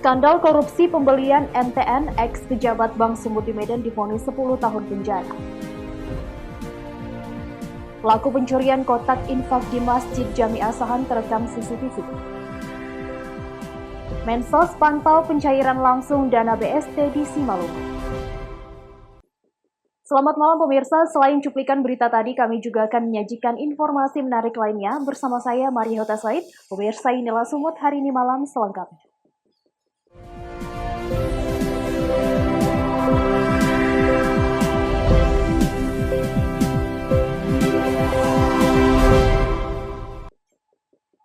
Skandal korupsi pembelian MTN ex-pejabat Bank Sumut di Medan divonis 10 tahun penjara. Pelaku pencurian kotak infak di Masjid Jami Asahan terekam CCTV. Mensos pantau pencairan langsung dana BST di Simalungun. Selamat malam pemirsa, selain cuplikan berita tadi, kami juga akan menyajikan informasi menarik lainnya bersama saya Maria Hota Said. Pemirsa, inilah Sumut hari ini malam selengkapnya.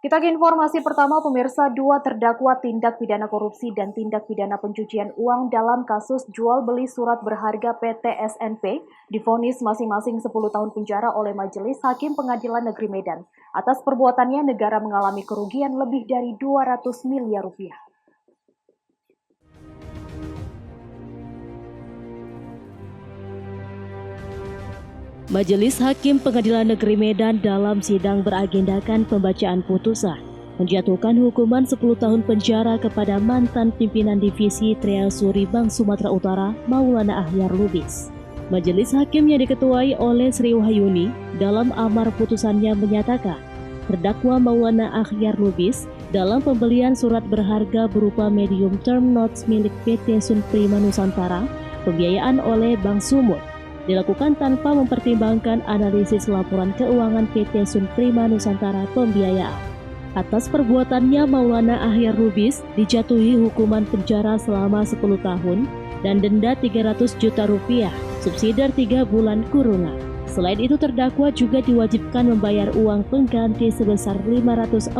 Kita ke informasi pertama, pemirsa. Dua terdakwa tindak pidana korupsi dan tindak pidana pencucian uang dalam kasus jual beli surat berharga PT SNP divonis masing-masing 10 tahun penjara oleh Majelis Hakim Pengadilan Negeri Medan. Atas perbuatannya, negara mengalami kerugian lebih dari 200 miliar rupiah. Majelis Hakim Pengadilan Negeri Medan dalam sidang beragendakan pembacaan putusan menjatuhkan hukuman 10 tahun penjara kepada mantan pimpinan divisi Treasury Bank Sumatera Utara Maulana Akhyar Lubis. Majelis Hakim yang diketuai oleh Sri Wahyuni dalam amar putusannya menyatakan terdakwa Maulana Akhyar Lubis dalam pembelian surat berharga berupa medium term notes milik PT Sun Prima Nusantara pembiayaan oleh Bank Sumut dilakukan tanpa mempertimbangkan analisis laporan keuangan PT Sun Prima Nusantara Pembiayaan. Atas perbuatannya, Maulana Akhyar Lubis dijatuhi hukuman penjara selama 10 tahun dan denda 300 juta rupiah, subsidi 3 bulan kurungan. Selain itu, terdakwa juga diwajibkan membayar uang pengganti sebesar 514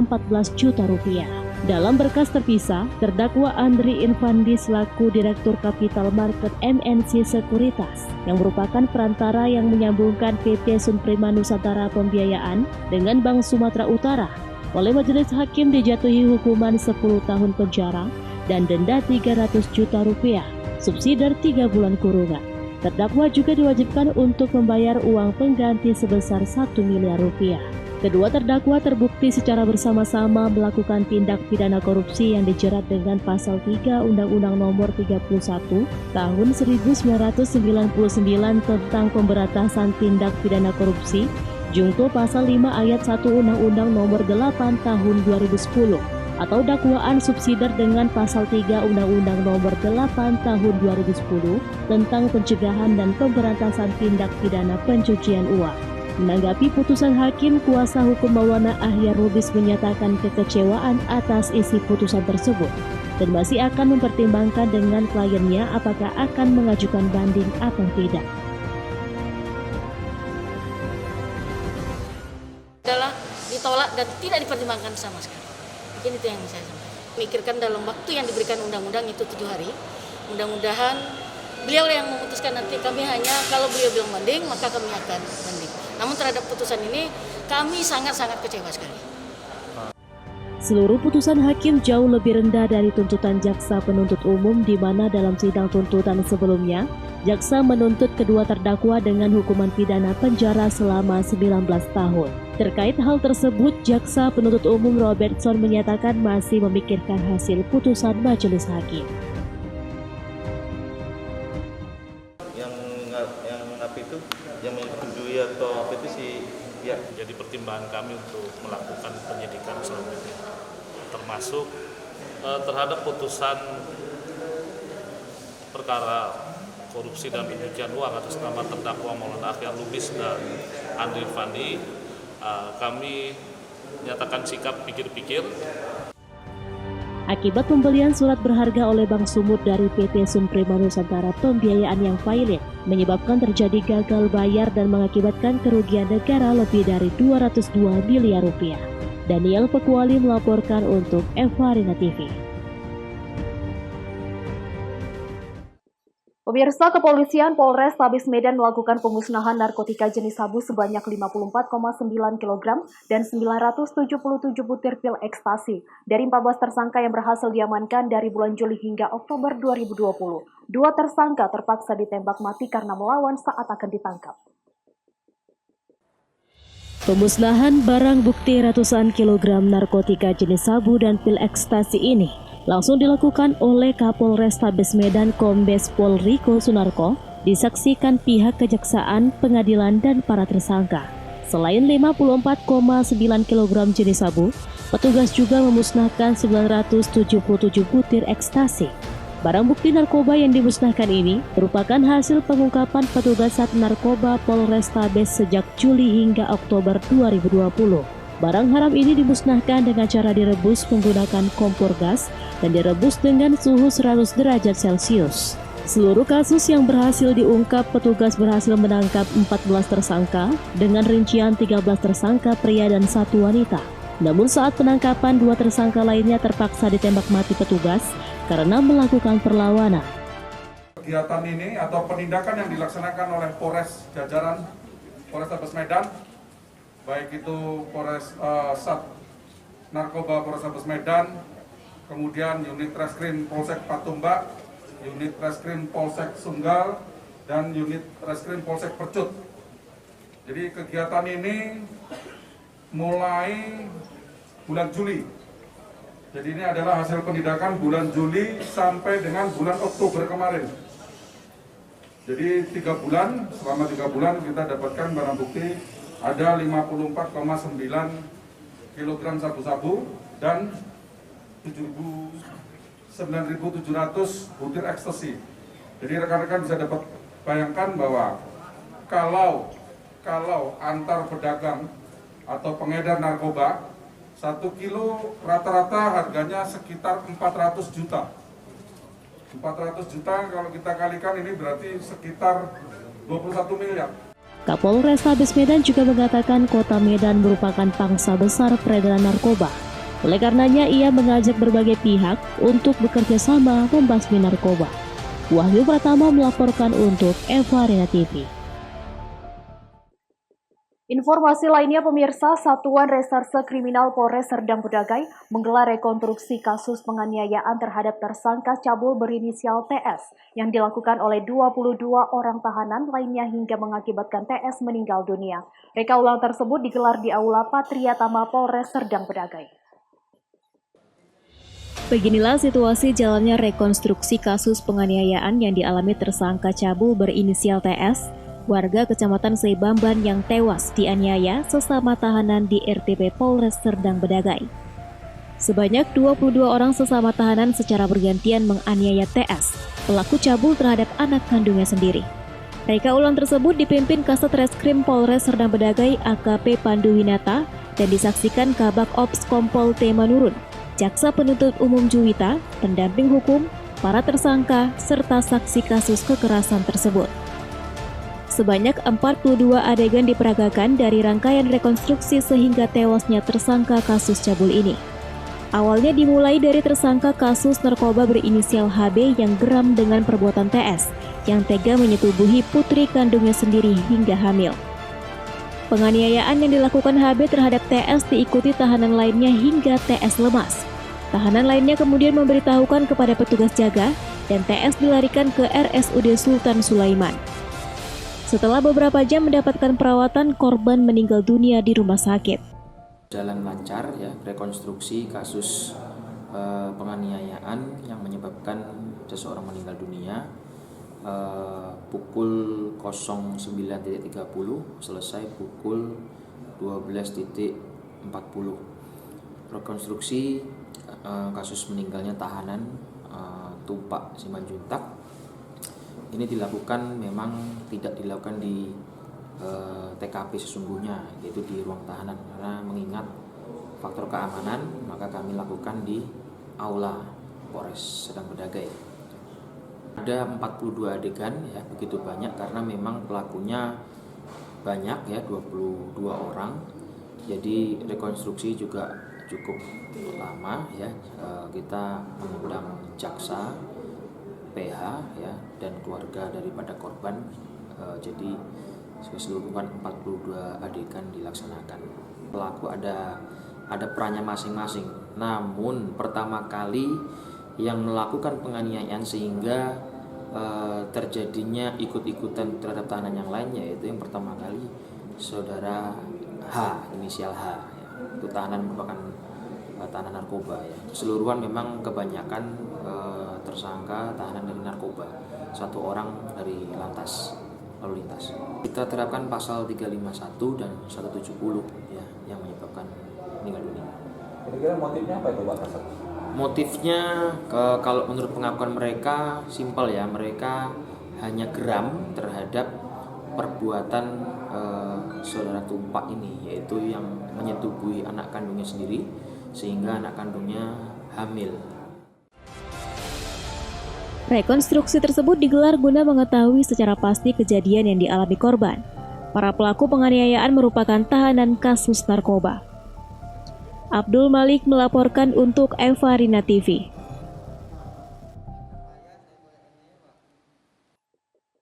juta rupiah. Dalam berkas terpisah, terdakwa Andri Infandi selaku Direktur Capital Market MNC Sekuritas yang merupakan perantara yang menyambungkan PT Sun Prima Nusantara Pembiayaan dengan Bank Sumatera Utara oleh Majelis Hakim dijatuhi hukuman 10 tahun penjara dan denda 300 juta rupiah, subsidi 3 bulan kurungan. Terdakwa juga diwajibkan untuk membayar uang pengganti sebesar 1 miliar rupiah. Kedua terdakwa terbukti secara bersama-sama melakukan tindak pidana korupsi yang dijerat dengan pasal 3 Undang-Undang Nomor 31 Tahun 1999 tentang Pemberantasan Tindak Pidana Korupsi, Jungto pasal 5 ayat 1 Undang-Undang Nomor 8 Tahun 2010 atau dakwaan subsidiar dengan pasal 3 Undang-Undang Nomor 8 Tahun 2010 tentang pencegahan dan pemberantasan tindak pidana pencucian uang. Menanggapi putusan hakim, kuasa hukum Maulana Akhyar Lubis menyatakan kekecewaan atas isi putusan tersebut dan masih akan mempertimbangkan dengan kliennya apakah akan mengajukan banding atau tidak. Adalah ditolak dan tidak dipertimbangkan sama sekali. Mungkin itu yang saya sampaikan. Pikirkan dalam waktu yang diberikan undang-undang itu 7 hari. Mudah-mudahan beliau yang memutuskan, nanti kami hanya kalau beliau bilang banding maka kami akan banding. Namun terhadap putusan ini kami sangat-sangat kecewa sekali. Seluruh putusan hakim jauh lebih rendah dari tuntutan jaksa penuntut umum, di mana dalam sidang tuntutan sebelumnya, jaksa menuntut kedua terdakwa dengan hukuman pidana penjara selama 19 tahun. Terkait hal tersebut, jaksa penuntut umum Robertson menyatakan masih memikirkan hasil putusan majelis hakim. Yang menyetujui atau apa itu sih ya. Jadi pertimbangan kami untuk melakukan penyidikan selanjutnya, termasuk terhadap putusan perkara korupsi dan pencucian uang atas nama terdakwa Maulana Akhyar Lubis dan Andri Infandi, kami nyatakan sikap pikir-pikir. Akibat pembelian surat berharga oleh Bank Sumut dari PT Sun Prima Nusantara Pembiayaan yang pailit, menyebabkan terjadi gagal bayar dan mengakibatkan kerugian negara lebih dari 202 miliar rupiah. Daniel Pekuali melaporkan untuk Evarina TV. Pemirsa, Kepolisian Polres Tabis Medan melakukan pemusnahan narkotika jenis sabu sebanyak 54,9 kg dan 977 butir pil ekstasi dari 14 tersangka yang berhasil diamankan dari bulan Juli hingga Oktober 2020. Dua tersangka terpaksa ditembak mati karena melawan saat akan ditangkap. Pemusnahan barang bukti ratusan kilogram narkotika jenis sabu dan pil ekstasi ini langsung dilakukan oleh Kapolrestabes Medan Kombes Pol Riko Sunarko, disaksikan pihak kejaksaan, pengadilan, dan para tersangka. Selain 54,9 kg jenis sabu, petugas juga memusnahkan 977 butir ekstasi. Barang bukti narkoba yang dimusnahkan ini merupakan hasil pengungkapan petugas Sat Narkoba Polrestabes sejak Juli hingga Oktober 2020. Barang haram ini dimusnahkan dengan cara direbus menggunakan kompor gas dan direbus dengan suhu 100 derajat Celcius. Seluruh kasus yang berhasil diungkap, petugas berhasil menangkap 14 tersangka dengan rincian 13 tersangka pria dan 1 wanita. Namun saat penangkapan, 2 tersangka lainnya terpaksa ditembak mati petugas karena melakukan perlawanan. Kegiatan ini atau penindakan yang dilaksanakan oleh Polres jajaran Polrestabes Medan, baik itu Sat Narkoba Polrestabes Medan, kemudian unit Reskrim Polsek Patumbak, unit Reskrim Polsek Sunggal, dan unit Reskrim Polsek Percut. Jadi kegiatan ini mulai bulan Juli. Jadi ini adalah hasil penindakan bulan Juli sampai dengan bulan Oktober kemarin. Jadi 3 bulan, selama 3 bulan kita dapatkan barang bukti ada 54,9 kg sabu-sabu dan 9.700 butir ekstasi. Jadi rekan-rekan bisa dapat bayangkan bahwa kalau antar pedagang atau pengedar narkoba 1 kilo rata-rata harganya sekitar 400 juta. 400 juta kalau kita kalikan ini berarti sekitar 21 miliar. Kapolrestabes Medan juga mengatakan kota Medan merupakan pangsa besar peredaran narkoba. Oleh karenanya ia mengajak berbagai pihak untuk bekerja sama membasmi narkoba. Wahyu Pratama melaporkan untuk Eva Arena TV. Informasi lainnya pemirsa, Satuan Reserse Kriminal Polres Serdang Bedagai menggelar rekonstruksi kasus penganiayaan terhadap tersangka cabul berinisial TS yang dilakukan oleh 22 orang tahanan lainnya hingga mengakibatkan TS meninggal dunia. Reka ulang tersebut digelar di Aula Patria Tama Polres Serdang Bedagai. Beginilah situasi jalannya rekonstruksi kasus penganiayaan yang dialami tersangka cabul berinisial TS, warga Kecamatan Seibamban yang tewas dianiaya sesama tahanan di RTP Polres Serdang Bedagai. Sebanyak 22 orang sesama tahanan secara bergantian menganiaya TS, pelaku cabul terhadap anak kandungnya sendiri. Reka ulang tersebut dipimpin Kasat Reskrim Polres Serdang Bedagai AKP Pandu Winata dan disaksikan Kabak Ops Kompol T. Manurun, Jaksa Penuntut Umum Juwita, pendamping hukum, para tersangka, serta saksi kasus kekerasan tersebut. Sebanyak 42 adegan diperagakan dari rangkaian rekonstruksi sehingga tewasnya tersangka kasus cabul ini. Awalnya dimulai dari tersangka kasus narkoba berinisial HB yang geram dengan perbuatan TS, yang tega menyetubuhi putri kandungnya sendiri hingga hamil. Penganiayaan yang dilakukan HB terhadap TS diikuti tahanan lainnya hingga TS lemas. Tahanan lainnya kemudian memberitahukan kepada petugas jaga dan TS dilarikan ke RSUD Sultan Sulaiman. Setelah beberapa jam mendapatkan perawatan, korban meninggal dunia di rumah sakit. Jalan lancar ya, rekonstruksi kasus penganiayaan yang menyebabkan seseorang meninggal dunia pukul 09.30 selesai pukul 12.40. Rekonstruksi kasus meninggalnya tahanan Tumpak Simanjuntak ini dilakukan, memang tidak dilakukan di TKP sesungguhnya, yaitu di ruang tahanan, karena mengingat faktor keamanan maka kami lakukan di Aula Polres Serdang Bedagai. Ada 42 adegan ya, begitu banyak karena memang pelakunya banyak ya, 22 orang. Jadi rekonstruksi juga cukup lama ya. Kita mengundang jaksa, PH ya, dan keluarga daripada korban. Jadi keseluruhan 42 adegan dilaksanakan. Pelaku ada perannya masing-masing. Namun pertama kali yang melakukan penganiayaan sehingga terjadinya ikut-ikutan terhadap tahanan yang lain, yaitu yang pertama kali saudara H, inisial H ya. Itu tahanan merupakan tahanan narkoba ya. Keseluruhan memang kebanyakan tersangka tahanan dari narkoba, 1 orang dari lantas lalu lintas. Kita terapkan pasal 351 dan 170 ya, yang menyebabkan meninggal dunia. Kira-kira motifnya apa itu Pak Kasat? Motifnya kalau menurut pengakuan mereka simpel ya, mereka hanya geram terhadap perbuatan saudara tumpak ini, yaitu yang menyetubuhi anak kandungnya sendiri sehingga anak kandungnya hamil. Rekonstruksi tersebut digelar guna mengetahui secara pasti kejadian yang dialami korban. Para pelaku penganiayaan merupakan tahanan kasus narkoba. Abdul Malik melaporkan untuk Evarina TV.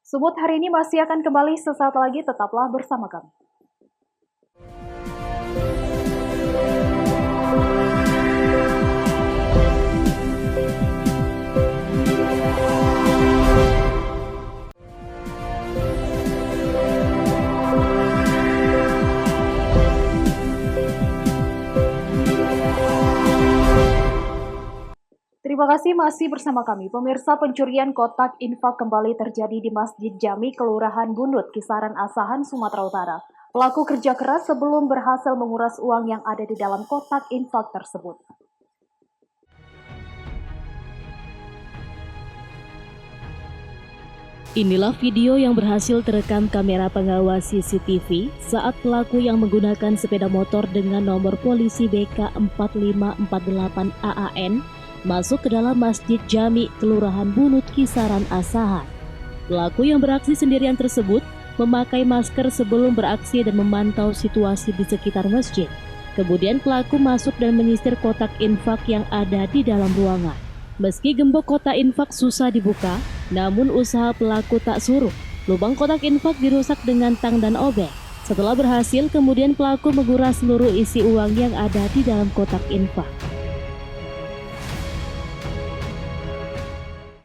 Sumut hari ini masih akan kembali sesaat lagi, tetaplah bersama kami. Terima kasih masih bersama kami. Pemirsa, pencurian kotak infak kembali terjadi di Masjid Jami, Kelurahan Bunut, Kisaran Asahan, Sumatera Utara. Pelaku kerja keras sebelum berhasil menguras uang yang ada di dalam kotak infak tersebut. Inilah video yang berhasil terekam kamera pengawas CCTV saat pelaku yang menggunakan sepeda motor dengan nomor polisi BK 4548 AAN masuk ke dalam Masjid Jami, Kelurahan Bunut, Kisaran Asahan. Pelaku yang beraksi sendirian tersebut memakai masker sebelum beraksi dan memantau situasi di sekitar masjid. Kemudian pelaku masuk dan menyisir kotak infak yang ada di dalam ruangan. Meski gembok kotak infak susah dibuka, namun usaha pelaku tak suruh. Lubang kotak infak dirusak dengan tang dan obeng. Setelah berhasil, kemudian pelaku menguras seluruh isi uang yang ada di dalam kotak infak.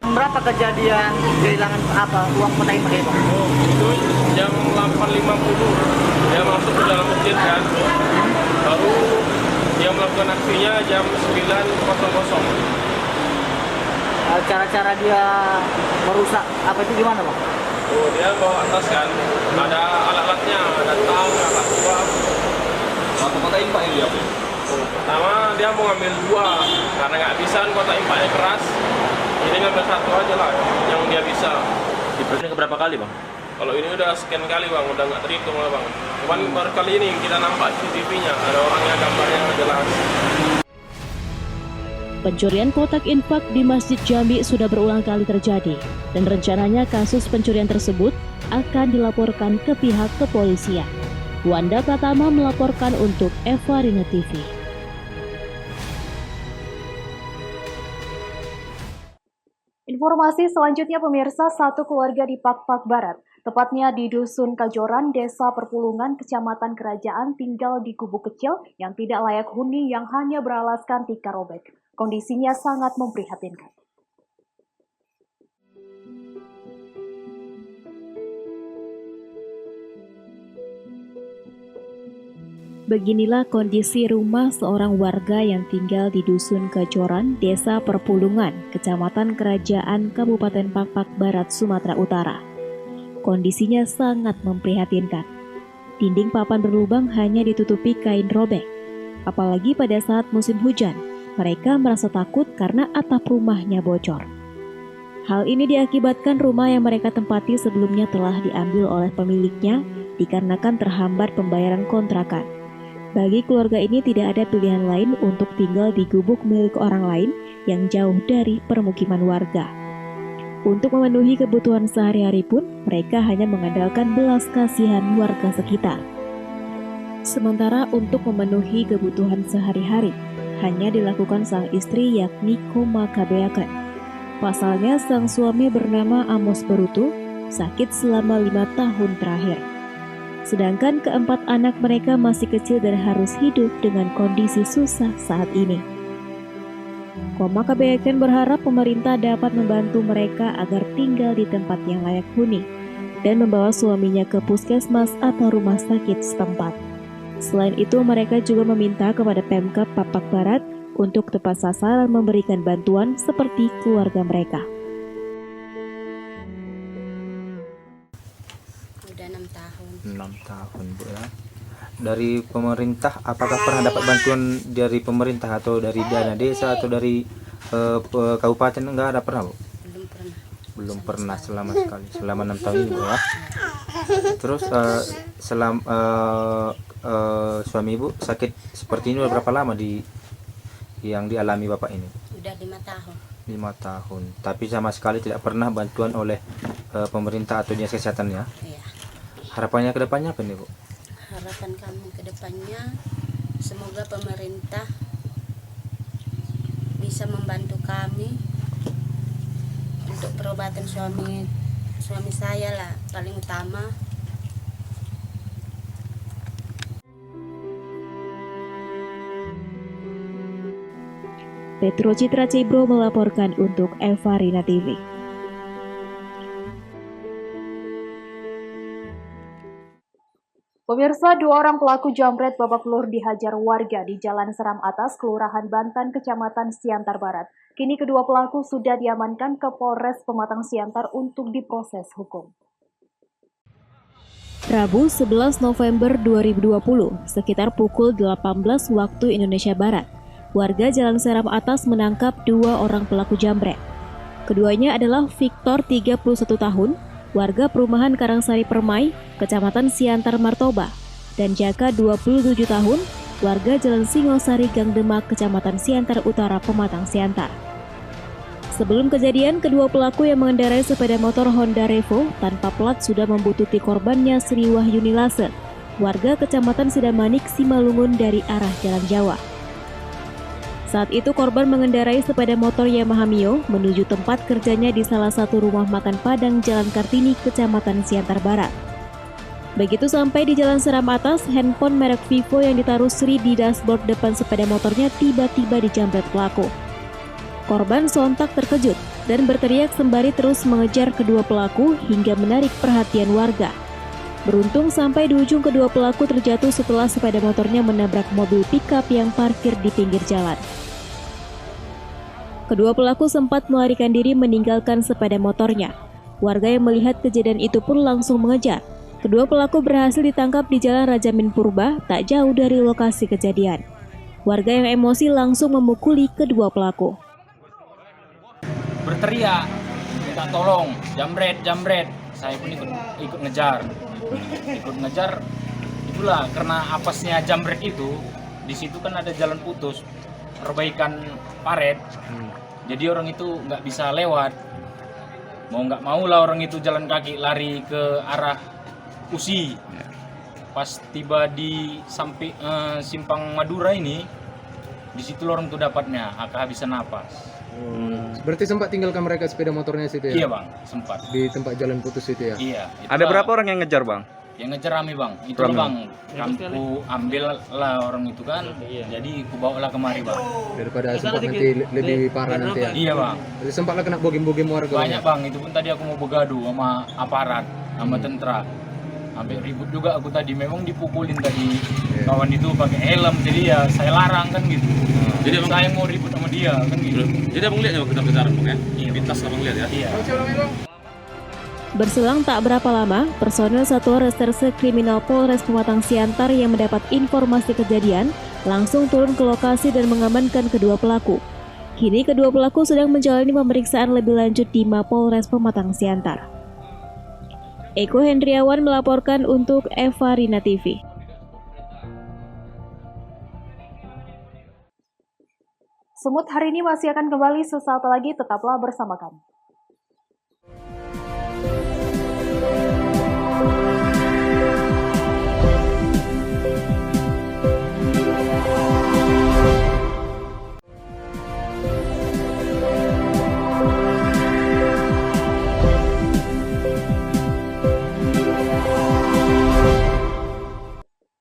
Berapa kejadian kehilangan uang kotak infak itu? Oh, itu jam 8.50 dia masuk ke dalam masjid kan. Baru dia melakukan aksinya jam 9.00. Cara-cara dia merusak apa itu gimana Bang? Oh, dia bawa atas kan. Ada alat-alatnya, ada tang, alat uap. Satu kotak infak ini ya? Oh, pertama dia mau ngambil 2 karena nggak bisa kotak infaknya keras. Jadi ngambil 1 aja lah yang dia bisa. Diperiksa berapa kali Bang? Kalau ini udah sekian kali Bang, udah nggak terhitung lah Bang. Cuman baru kali ini kita nampak CCTV-nya, ada orangnya, gambarnya jelas. Pencurian kotak infak di Masjid Jami sudah berulang kali terjadi dan rencananya kasus pencurian tersebut akan dilaporkan ke pihak kepolisian. Wanda Pratama melaporkan untuk Evarina TV. Informasi selanjutnya pemirsa, satu keluarga di Pakpak Barat, tepatnya di Dusun Kajoran, Desa Perpulungan, Kecamatan Kerajaan, tinggal di gubuk kecil yang tidak layak huni yang hanya beralaskan tikar robek. Kondisinya sangat memprihatinkan. Beginilah kondisi rumah seorang warga yang tinggal di Dusun Kajoran, Desa Perpulungan, Kecamatan Kerajaan, Kabupaten Pakpak Barat, Sumatera Utara. Kondisinya sangat memprihatinkan. Dinding papan berlubang hanya ditutupi kain robek. Apalagi pada saat musim hujan, mereka merasa takut karena atap rumahnya bocor. Hal ini diakibatkan rumah yang mereka tempati sebelumnya telah diambil oleh pemiliknya dikarenakan terhambat pembayaran kontrakan. Bagi keluarga ini tidak ada pilihan lain untuk tinggal di gubuk milik orang lain yang jauh dari permukiman warga. Untuk memenuhi kebutuhan sehari-hari pun, mereka hanya mengandalkan belas kasihan warga sekitar. Sementara untuk memenuhi kebutuhan sehari-hari, hanya dilakukan sang istri yakni Koma Kabeaken. Pasalnya sang suami bernama Amos Berutu sakit selama 5 tahun terakhir. Sedangkan keempat anak mereka masih kecil dan harus hidup dengan kondisi susah saat ini. Koma Kabeaken berharap pemerintah dapat membantu mereka agar tinggal di tempat yang layak huni dan membawa suaminya ke puskesmas atau rumah sakit setempat. Selain itu, mereka juga meminta kepada Pemkab Pakpak Barat untuk tepat sasaran memberikan bantuan seperti keluarga mereka. Udah 6 tahun. 6 tahun, Bu ya. Dari pemerintah, apakah pernah dapat bantuan dari pemerintah atau dari dana desa atau dari kabupaten? Enggak ada pernah, Bu? Belum pernah. Belum pernah sama sekali selama 6 tahun ini, Bu ya. Terus suami Ibu sakit seperti ini udah berapa lama yang dialami Bapak ini? Udah 5 tahun. 5 tahun. Tapi sama sekali tidak pernah bantuan oleh pemerintah atau dinas kesehatan ya? Iya. Harapannya ke depannya apa nih, Bu? Harapan kami ke depannya semoga pemerintah bisa membantu kami untuk perobatan suami saya lah paling utama. Petro Citra Cibro melaporkan untuk Eva Rina TV. Pemirsa, 2 orang pelaku jambret babak belur dihajar warga di Jalan Seram Atas, Kelurahan Bantan, Kecamatan Siantar Barat. Kini kedua pelaku sudah diamankan ke Polres Pematang Siantar untuk diproses hukum. Rabu 11 November 2020, sekitar pukul 18 waktu Indonesia Barat, warga Jalan Seram Atas menangkap 2 orang pelaku jambret. Keduanya adalah Victor 31 tahun, warga perumahan Karangsari Permai, Kecamatan Siantar Martoba, dan Jaka 27 tahun, warga Jalan Singosari Gang Demak, Kecamatan Siantar Utara, Pematang Siantar. Sebelum kejadian, kedua pelaku yang mengendarai sepeda motor Honda Revo tanpa plat sudah membututi korbannya Sri Wahyuni Lase, warga Kecamatan Sidamanik, Simalungun dari arah Jalan Jawa. Saat itu korban mengendarai sepeda motor Yamaha Mio menuju tempat kerjanya di salah satu rumah makan Padang Jalan Kartini, Kecamatan Siantar Barat. Begitu sampai di Jalan Seram Atas, handphone merek Vivo yang ditaruh Sri di dashboard depan sepeda motornya tiba-tiba dijambret pelaku. Korban sontak terkejut dan berteriak sembari terus mengejar kedua pelaku hingga menarik perhatian warga. Beruntung sampai di ujung kedua pelaku terjatuh setelah sepeda motornya menabrak mobil pickup yang parkir di pinggir jalan. Kedua pelaku sempat melarikan diri meninggalkan sepeda motornya. Warga yang melihat kejadian itu pun langsung mengejar. Kedua pelaku berhasil ditangkap di Jalan Rajamin Purba, tak jauh dari lokasi kejadian. Warga yang emosi langsung memukuli kedua pelaku. Berteriak, minta tolong, jambret. Saya pun ikut ngejar. Itulah karena apesnya jambret itu, di situ kan ada jalan putus, perbaikan paret. Jadi orang itu nggak bisa lewat. Mau nggak mau lah orang itu jalan kaki lari ke arah Usi. Pas tiba di Simpang Madura ini, di situ orang tuh dapatnya, kehabisan napas. Berarti sempat tinggalkan mereka sepeda motornya situ ya? Iya bang, sempat. Di tempat jalan putus itu ya? Iya. Ada berapa orang yang ngejar bang? Yang ngejar rame bang, itu bang. Aku ambil lah orang itu kan, jadi aku bawa lah kemari bang. Daripada sempat nanti lebih parah nanti ya? Iya bang. Jadi sempatlah kena bogem-bogem warga? Banyak bang, itu pun tadi aku mau begaduh sama aparat, sama tentara. Sampai ribut juga aku tadi, memang dipukulin tadi kawan itu pakai helm, jadi ya saya larang kan gitu. Jadi saya mau ribut sama dia kan gitu. Jadi abang lihat ya waktu kejaran bang ya? Iya. Pintas abang lihat ya? Iya. Berselang tak berapa lama, personel Satuan Reserse Kriminal Polres Pematang Siantar yang mendapat informasi kejadian langsung turun ke lokasi dan mengamankan kedua pelaku. Kini kedua pelaku sedang menjalani pemeriksaan lebih lanjut di Mapolres Pematang Siantar. Eko Hendriawan melaporkan untuk Eva Rina TV. Semut hari ini masih akan kembali sesaat lagi, tetaplah bersama kami.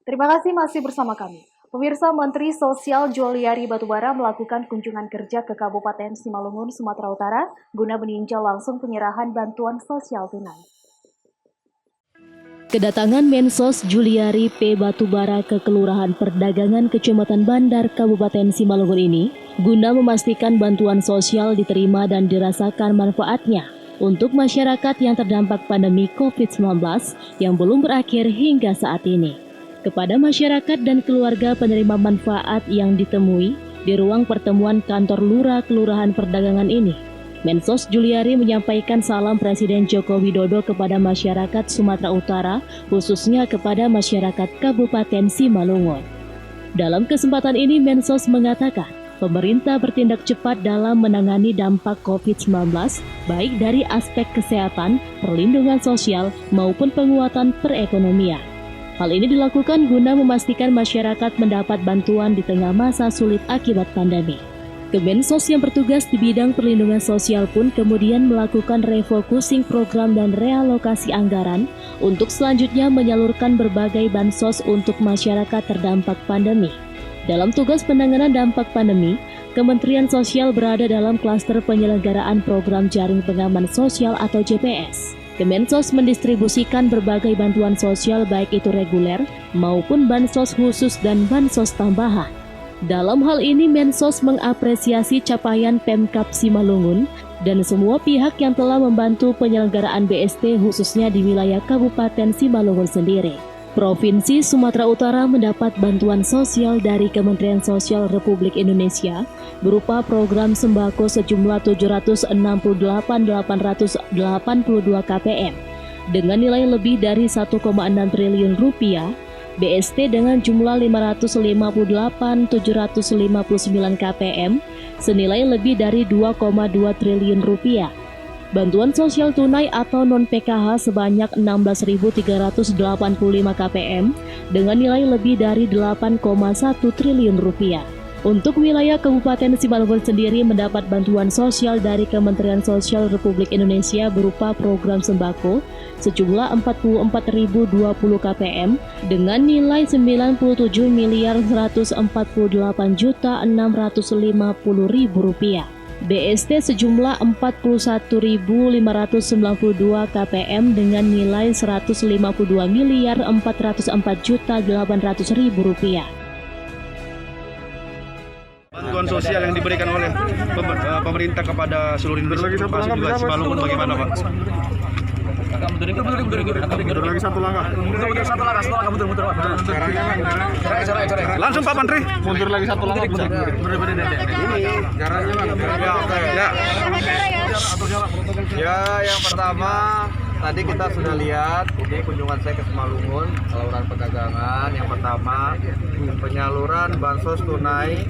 Terima kasih masih bersama kami. Pemirsa, Menteri Sosial Juliari Batubara melakukan kunjungan kerja ke Kabupaten Simalungun, Sumatera Utara guna meninjau langsung penyerahan bantuan sosial tunai. Kedatangan Mensos Juliari P. Batubara ke Kelurahan Perdagangan Kecamatan Bandar Kabupaten Simalungun ini guna memastikan bantuan sosial diterima dan dirasakan manfaatnya untuk masyarakat yang terdampak pandemi COVID-19 yang belum berakhir hingga saat ini. Kepada masyarakat dan keluarga penerima manfaat yang ditemui di ruang pertemuan kantor Lurah Kelurahan Perdagangan ini, Mensos Juliari menyampaikan salam Presiden Joko Widodo kepada masyarakat Sumatera Utara, khususnya kepada masyarakat Kabupaten Simalungun. Dalam kesempatan ini, Mensos mengatakan, pemerintah bertindak cepat dalam menangani dampak COVID-19, baik dari aspek kesehatan, perlindungan sosial, maupun penguatan perekonomian. Hal ini dilakukan guna memastikan masyarakat mendapat bantuan di tengah masa sulit akibat pandemi. Kemensos yang bertugas di bidang perlindungan sosial pun kemudian melakukan refocusing program dan realokasi anggaran untuk selanjutnya menyalurkan berbagai bansos untuk masyarakat terdampak pandemi. Dalam tugas penanganan dampak pandemi, Kementerian Sosial berada dalam klaster penyelenggaraan program Jaring Pengaman Sosial atau JPS. Kemensos mendistribusikan berbagai bantuan sosial baik itu reguler maupun bansos khusus dan bansos tambahan. Dalam hal ini, Mensos mengapresiasi capaian Pemkab Simalungun dan semua pihak yang telah membantu penyelenggaraan BST khususnya di wilayah Kabupaten Simalungun sendiri. Provinsi Sumatera Utara mendapat bantuan sosial dari Kementerian Sosial Republik Indonesia berupa program sembako sejumlah 768.882 KPM dengan nilai lebih dari 1,6 triliun rupiah, BST dengan jumlah 558.759 KPM senilai lebih dari 2,2 triliun rupiah. Bantuan sosial tunai atau non-PKH sebanyak 16.385 KPM dengan nilai lebih dari 8,1 triliun rupiah. Untuk wilayah Kabupaten Simalungun sendiri mendapat bantuan sosial dari Kementerian Sosial Republik Indonesia berupa program sembako sejumlah 44.020 KPM dengan nilai 97.148.650.000 rupiah. BST sejumlah 41.592 KPM dengan nilai 152.404.800.000 rupiah. Bantuan sosial yang diberikan oleh pemerintah kepada seluruh Indonesia, termasuk juga Simalungun, bagaimana, Pak? Mundur lagi satu langkah. Mundur. Langsung Pak Menteri. Mundur lagi satu langkah. Ya, yang pertama tadi kita sudah lihat ini kunjungan saya ke Simalungun, Kelurahan Perdagangan. Yang pertama penyaluran bansos tunai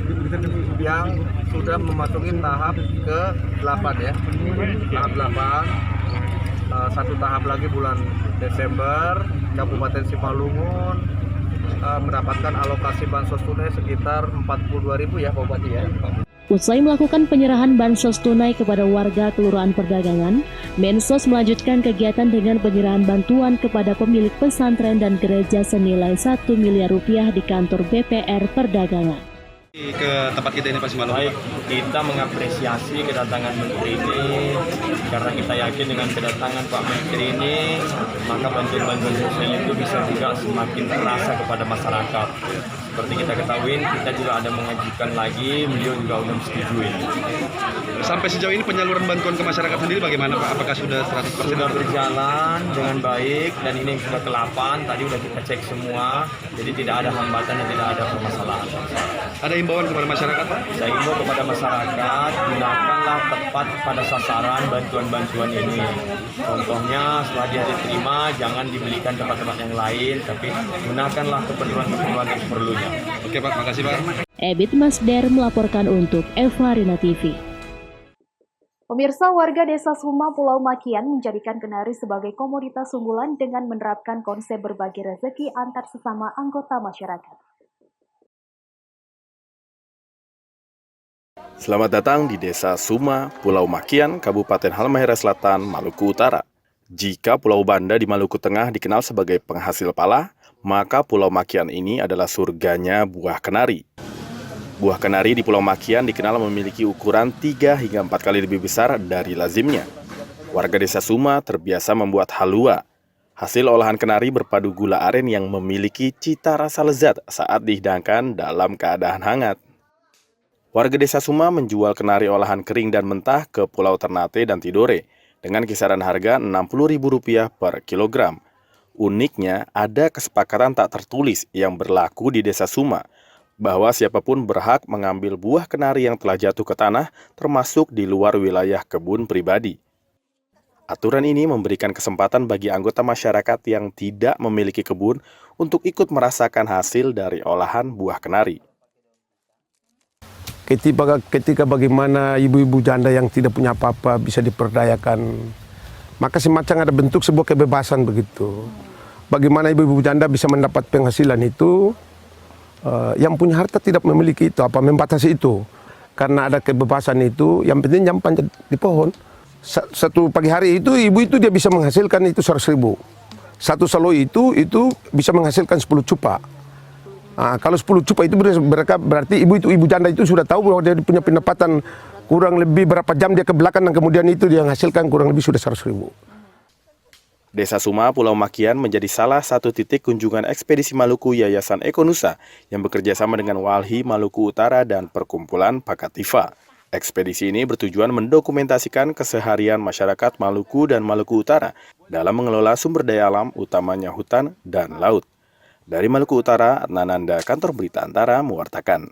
yang sudah memasuki tahap ke-8 ya. Tahap 8. Satu tahap lagi bulan Desember, Kabupaten Simalungun mendapatkan alokasi bansos tunai sekitar 42.000 ya Pak Bupati ya. Usai melakukan penyerahan bansos tunai kepada warga Kelurahan Perdagangan, Mensos melanjutkan kegiatan dengan penyerahan bantuan kepada pemilik pesantren dan gereja senilai 1 miliar rupiah di kantor BPR Perdagangan. Ke tempat kita ini Pak Simalungun. Baik, kita mengapresiasi kedatangan Menteri ini karena kita yakin dengan kedatangan Pak Menteri ini maka bantuan-bantuan sosial itu bisa juga semakin terasa kepada masyarakat. Seperti kita ketahui, kita juga ada mengajukan lagi, beliau juga sudah menyetujui. Sampai sejauh ini penyaluran bantuan ke masyarakat sendiri bagaimana Pak? Apakah sudah 100%? Sudah berjalan dengan baik dan ini sudah ke-8, tadi sudah kita cek semua, jadi tidak ada hambatan dan tidak ada permasalahan. Ada himbauan kepada masyarakat Pak? Saya himbau kepada masyarakat, gunakanlah tepat pada sasaran bantuan-bantuan ini. Contohnya setelah dia diterima, jangan dibelikan tempat-tempat yang lain, tapi gunakanlah keperluan-keperluan yang perlunya. Oke Pak, makasih Pak. Ebit Masder melaporkan untuk Evarina TV. Pemirsa, warga Desa Suma, Pulau Makian menjadikan kenari sebagai komoditas unggulan dengan menerapkan konsep berbagi rezeki antar sesama anggota masyarakat. Selamat datang di Desa Suma, Pulau Makian, Kabupaten Halmahera Selatan, Maluku Utara. Jika Pulau Banda di Maluku Tengah dikenal sebagai penghasil pala, maka Pulau Makian ini adalah surganya buah kenari. Buah kenari di Pulau Makian dikenal memiliki ukuran 3 hingga 4 kali lebih besar dari lazimnya. Warga Desa Suma terbiasa membuat halua. Hasil olahan kenari berpadu gula aren yang memiliki cita rasa lezat saat dihidangkan dalam keadaan hangat. Warga Desa Suma menjual kenari olahan kering dan mentah ke Pulau Ternate dan Tidore dengan kisaran harga Rp60.000 per kilogram. Uniknya, ada kesepakatan tak tertulis yang berlaku di Desa Suma, bahwa siapapun berhak mengambil buah kenari yang telah jatuh ke tanah, termasuk di luar wilayah kebun pribadi. Aturan ini memberikan kesempatan bagi anggota masyarakat yang tidak memiliki kebun untuk ikut merasakan hasil dari olahan buah kenari. Ketika bagaimana ibu-ibu janda yang tidak punya apa-apa bisa diperdayakan, maka semacam ada bentuk sebuah kebebasan begitu. Bagaimana ibu-ibu janda bisa mendapat penghasilan itu, yang punya harta tidak memiliki itu, membatasi itu. Karena ada kebebasan itu, yang penting jam panjat di pohon. Satu pagi hari itu, ibu itu dia bisa menghasilkan itu 100.000. Satu saloi itu bisa menghasilkan 10 cupa. Nah, kalau 10 cupa itu berarti ibu janda itu sudah tahu bahwa dia punya pendapatan kurang lebih berapa jam dia ke belakang dan kemudian itu dia menghasilkan kurang lebih sudah 100.000. Desa Suma, Pulau Makian menjadi salah satu titik kunjungan ekspedisi Maluku Yayasan Ekonusa yang bekerja sama dengan Walhi Maluku Utara dan Perkumpulan Pakativa. Ekspedisi ini bertujuan mendokumentasikan keseharian masyarakat Maluku dan Maluku Utara dalam mengelola sumber daya alam, utamanya hutan dan laut. Dari Maluku Utara, Adnananda, Kantor Berita Antara, mewartakan.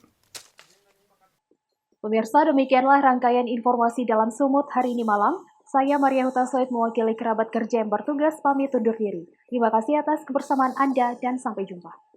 Pemirsa, demikianlah rangkaian informasi dalam Sumut hari ini malam. Saya Maria Huta Soid mewakili kerabat kerja yang bertugas pamit undur diri. Terima kasih atas kebersamaan Anda dan sampai jumpa.